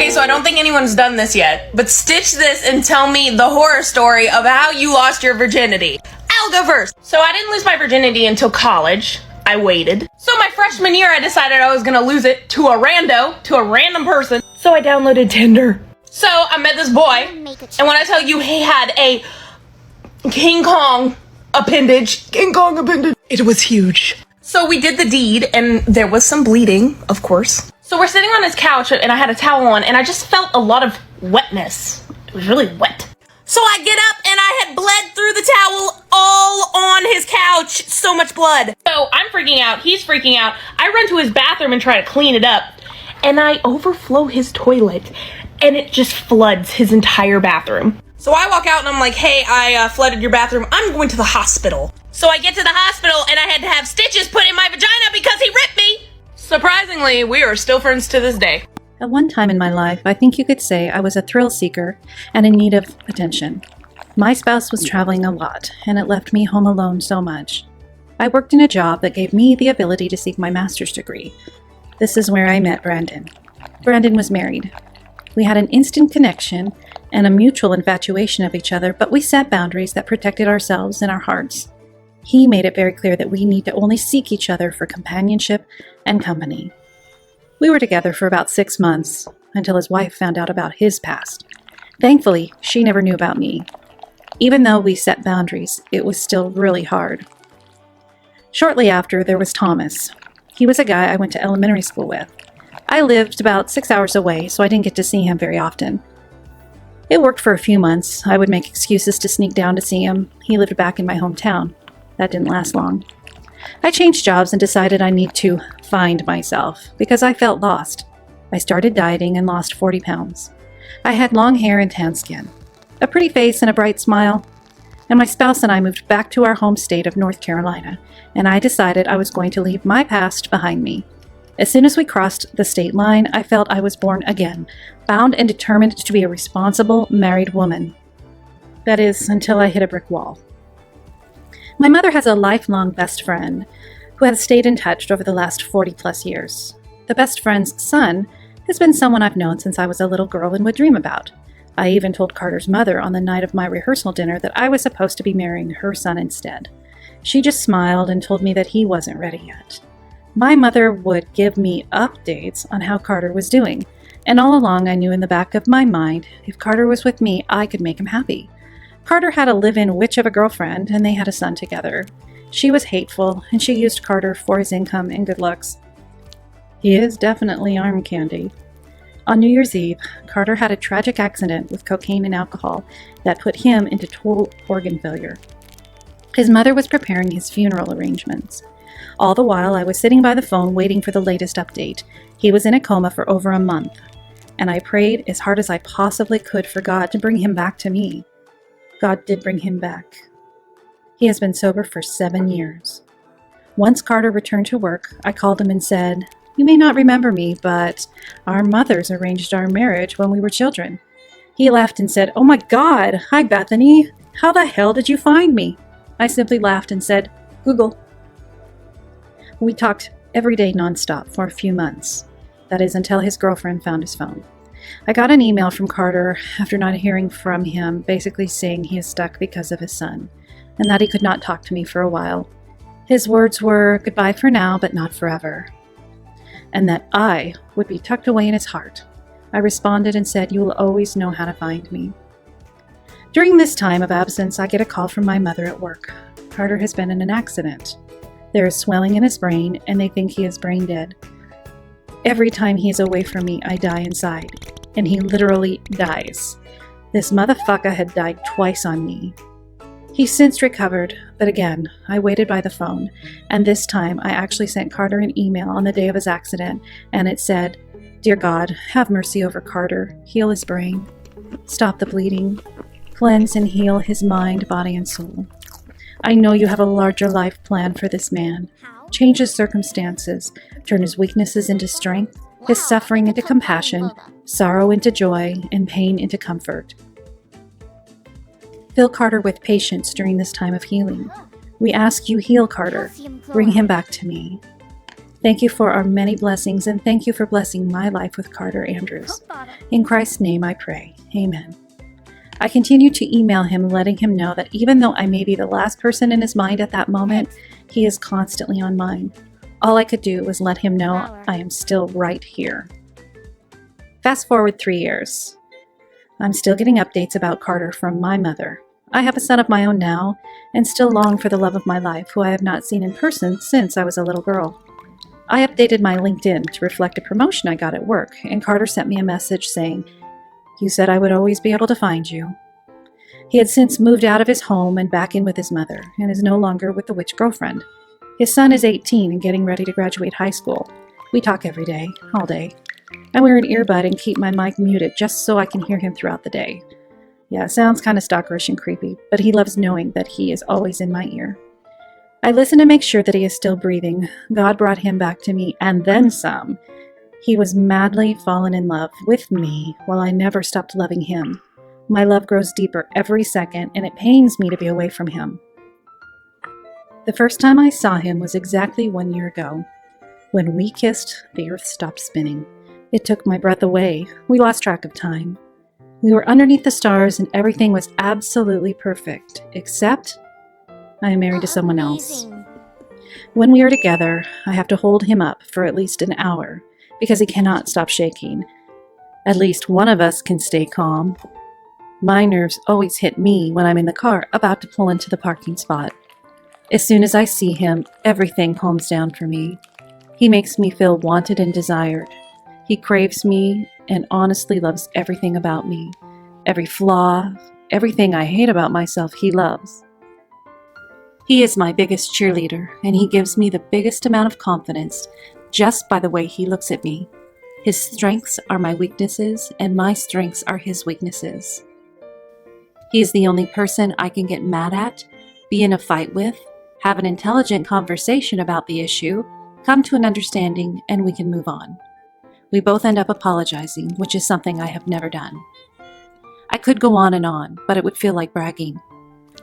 Okay, so I don't think anyone's done this yet, but stitch this and tell me the horror story of how you lost your virginity. I'll go first. So I didn't lose my virginity until college. I waited. So my freshman year, I decided I was gonna lose it to a random person. So I downloaded Tinder. So I met this boy, and when I tell you he had a King Kong appendage, it was huge. So we did the deed, and there was some bleeding, of course. So we're sitting on his couch, and I had a towel on, and I just felt a lot of wetness. It was really wet. So I get up, and I had bled through the towel all on his couch. So much blood. So I'm freaking out. He's freaking out. I run to his bathroom and try to clean it up, and I overflow his toilet, and it just floods his entire bathroom. So I walk out, and I'm like, hey, I flooded your bathroom. I'm going to the hospital. So I get to the hospital, and I had to have stitches put in my vagina because he ripped me. Surprisingly, we are still friends to this day. At one time in my life, I think you could say I was a thrill seeker and in need of attention. My spouse was traveling a lot, and it left me home alone so much. I worked in a job that gave me the ability to seek my master's degree. This is where I met Brandon. Brandon was married. We had an instant connection and a mutual infatuation of each other, but we set boundaries that protected ourselves and our hearts. He made it very clear that we need to only seek each other for companionship and company. We were together for about 6 months until his wife found out about his past. Thankfully, she never knew about me. Even though we set boundaries, it was still really hard. Shortly after, there was Thomas. He was a guy I went to elementary school with. I lived about 6 hours away, so I didn't get to see him very often. It worked for a few months. I would make excuses to sneak down to see him. He lived back in my hometown. That didn't last long. I changed jobs and decided I need to find myself because I felt lost. I started dieting and lost 40 pounds. I had long hair and tan skin, a pretty face and a bright smile. And my spouse and I moved back to our home state of North Carolina, and I decided I was going to leave my past behind me. As soon as we crossed the state line, I felt I was born again, bound and determined to be a responsible, married woman. That is, until I hit a brick wall. My mother has a lifelong best friend who has stayed in touch over the last 40-plus years. The best friend's son has been someone I've known since I was a little girl and would dream about. I even told Carter's mother on the night of my rehearsal dinner that I was supposed to be marrying her son instead. She just smiled and told me that he wasn't ready yet. My mother would give me updates on how Carter was doing, and all along I knew in the back of my mind, if Carter was with me, I could make him happy. Carter had a live-in witch of a girlfriend, and they had a son together. She was hateful, and she used Carter for his income and good looks. He is definitely arm candy. On New Year's Eve, Carter had a tragic accident with cocaine and alcohol that put him into total organ failure. His mother was preparing his funeral arrangements. All the while, I was sitting by the phone waiting for the latest update. He was in a coma for over a month, and I prayed as hard as I possibly could for God to bring him back to me. God did bring him back. He has been sober for 7 years. Once Carter returned to work, I called him and said, "You may not remember me, but our mothers arranged our marriage when we were children." He laughed and said, "Oh my God, hi Bethany. How the hell did you find me?" I simply laughed and said, "Google." We talked every day nonstop for a few months. That is, until his girlfriend found his phone. I got an email from Carter after not hearing from him, basically saying he is stuck because of his son, and that he could not talk to me for a while. His words were, "Goodbye for now, but not forever," and that I would be tucked away in his heart. I responded and said, "You will always know how to find me." During this time of absence, I get a call from my mother at work. Carter has been in an accident. There is swelling in his brain, and they think he is brain dead. Every time he is away from me, I die inside, and he literally dies. This motherfucker had died twice on me. He's since recovered, but again, I waited by the phone, and this time I actually sent Carter an email on the day of his accident, and it said, "Dear God, have mercy over Carter, heal his brain, stop the bleeding, cleanse and heal his mind, body, and soul. I know you have a larger life plan for this man. Change his circumstances, turn his weaknesses into strength, his suffering into compassion, sorrow into joy, and pain into comfort. Fill Carter with patience during this time of healing. We ask you heal Carter. Bring him back to me. Thank you for our many blessings, and thank you for blessing my life with Carter Andrews. In Christ's name I pray. Amen. I continue to email him, letting him know that even though I may be the last person in his mind at that moment, he is constantly on mine. All I could do was let him know I am still right here. Fast forward 3 years. I'm still getting updates about Carter from my mother. I have a son of my own now, and still long for the love of my life, who I have not seen in person since I was a little girl. I updated my LinkedIn to reflect a promotion I got at work, and Carter sent me a message saying, "You said I would always be able to find you." He had since moved out of his home and back in with his mother, and is no longer with the witch girlfriend. His son is 18 and getting ready to graduate high school. We talk every day, all day. I wear an earbud and keep my mic muted just so I can hear him throughout the day. Yeah, it sounds kind of stalkerish and creepy, but he loves knowing that he is always in my ear. I listen to make sure that he is still breathing. God brought him back to me, and then some. He was madly fallen in love with me while I never stopped loving him. My love grows deeper every second, and it pains me to be away from him. The first time I saw him was exactly 1 year ago. When we kissed, the earth stopped spinning. It took my breath away. We lost track of time. We were underneath the stars, and everything was absolutely perfect, except I am married to someone else. When we are together, I have to hold him up for at least an hour because he cannot stop shaking. At least one of us can stay calm. My nerves always hit me when I'm in the car about to pull into the parking spot. As soon as I see him, everything calms down for me. He makes me feel wanted and desired. He craves me and honestly loves everything about me. Every flaw, everything I hate about myself, he loves. He is my biggest cheerleader, and he gives me the biggest amount of confidence just by the way he looks at me. His strengths are my weaknesses, and my strengths are his weaknesses. He is the only person I can get mad at, be in a fight with, have an intelligent conversation about the issue, come to an understanding, and we can move on. We both end up apologizing, which is something I have never done. I could go on, but it would feel like bragging.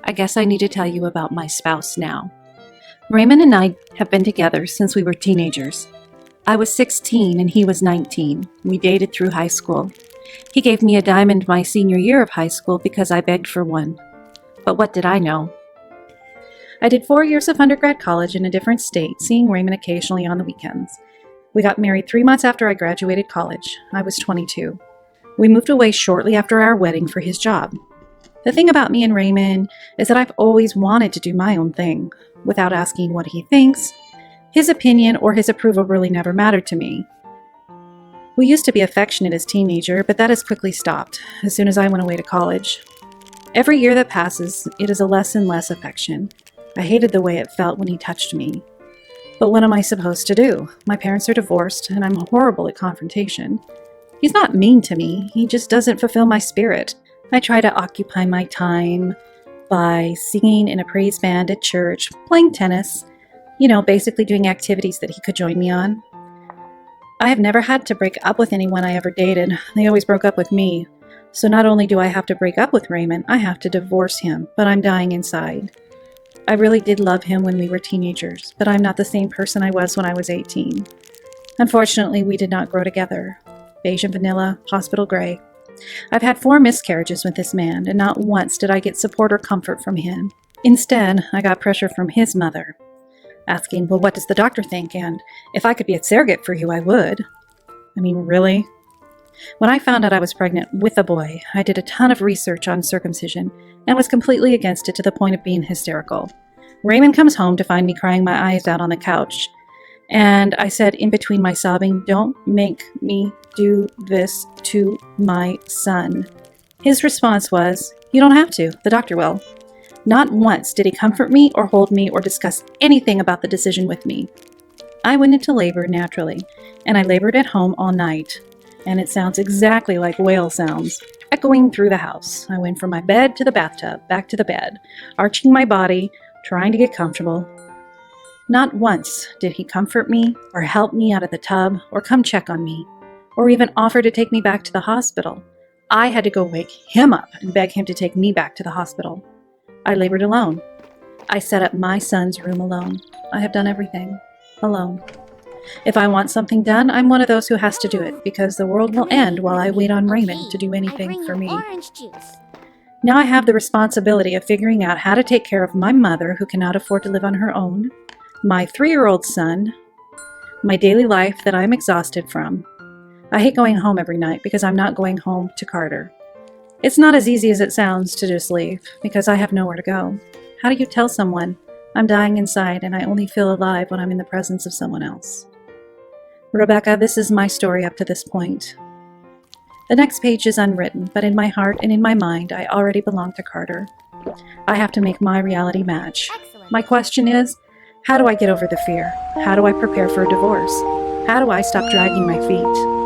I guess I need to tell you about my spouse now. Raymond and I have been together since we were teenagers. I was 16 and he was 19. We dated through high school. He gave me a diamond my senior year of high school because I begged for one. But what did I know? I did 4 years of undergrad college in a different state, seeing Raymond occasionally on the weekends. We got married 3 months after I graduated college. I was 22. We moved away shortly after our wedding for his job. The thing about me and Raymond is that I've always wanted to do my own thing, without asking what he thinks. His opinion or his approval really never mattered to me. We used to be affectionate as teenager, but that has quickly stopped as soon as I went away to college. Every year that passes, it is a less and less affection. I hated the way it felt when he touched me. But what am I supposed to do? My parents are divorced, and I'm horrible at confrontation. He's not mean to me, he just doesn't fulfill my spirit. I try to occupy my time by singing in a praise band at church, playing tennis, basically doing activities that he could join me on. I have never had to break up with anyone I ever dated. They always broke up with me. So not only do I have to break up with Raymond, I have to divorce him, but I'm dying inside. I really did love him when we were teenagers, but I'm not the same person I was when I was 18. Unfortunately, we did not grow together. Beige and vanilla, hospital gray. I've had 4 miscarriages with this man, and not once did I get support or comfort from him. Instead, I got pressure from his mother, asking, well, what does the doctor think? And if I could be a surrogate for you, I would. I mean, really? When I found out I was pregnant with a boy, I did a ton of research on circumcision and was completely against it to the point of being hysterical. Raymond comes home to find me crying my eyes out on the couch. And I said in between my sobbing, "Don't make me do this to my son." His response was, "You don't have to. The doctor will." Not once did he comfort me or hold me or discuss anything about the decision with me. I went into labor naturally, and I labored at home all night. And it sounds exactly like whale sounds, echoing through the house. I went from my bed to the bathtub, back to the bed, arching my body, trying to get comfortable. Not once did he comfort me or help me out of the tub or come check on me or even offer to take me back to the hospital. I had to go wake him up and beg him to take me back to the hospital. I labored alone. I set up my son's room alone. I have done everything alone. If I want something done, I'm one of those who has to do it, because the world will end while I wait on Raymond to do anything for me. Orange juice. Now I have the responsibility of figuring out how to take care of my mother, who cannot afford to live on her own, my 3-year-old son, my daily life that I'm exhausted from. I hate going home every night because I'm not going home to Carter. It's not as easy as it sounds to just leave, because I have nowhere to go. How do you tell someone, I'm dying inside and I only feel alive when I'm in the presence of someone else? Rebecca, this is my story up to this point. The next page is unwritten, but in my heart and in my mind, I already belong to Carter. I have to make my reality match. Excellent. My question is, how do I get over the fear? How do I prepare for a divorce? How do I stop dragging my feet?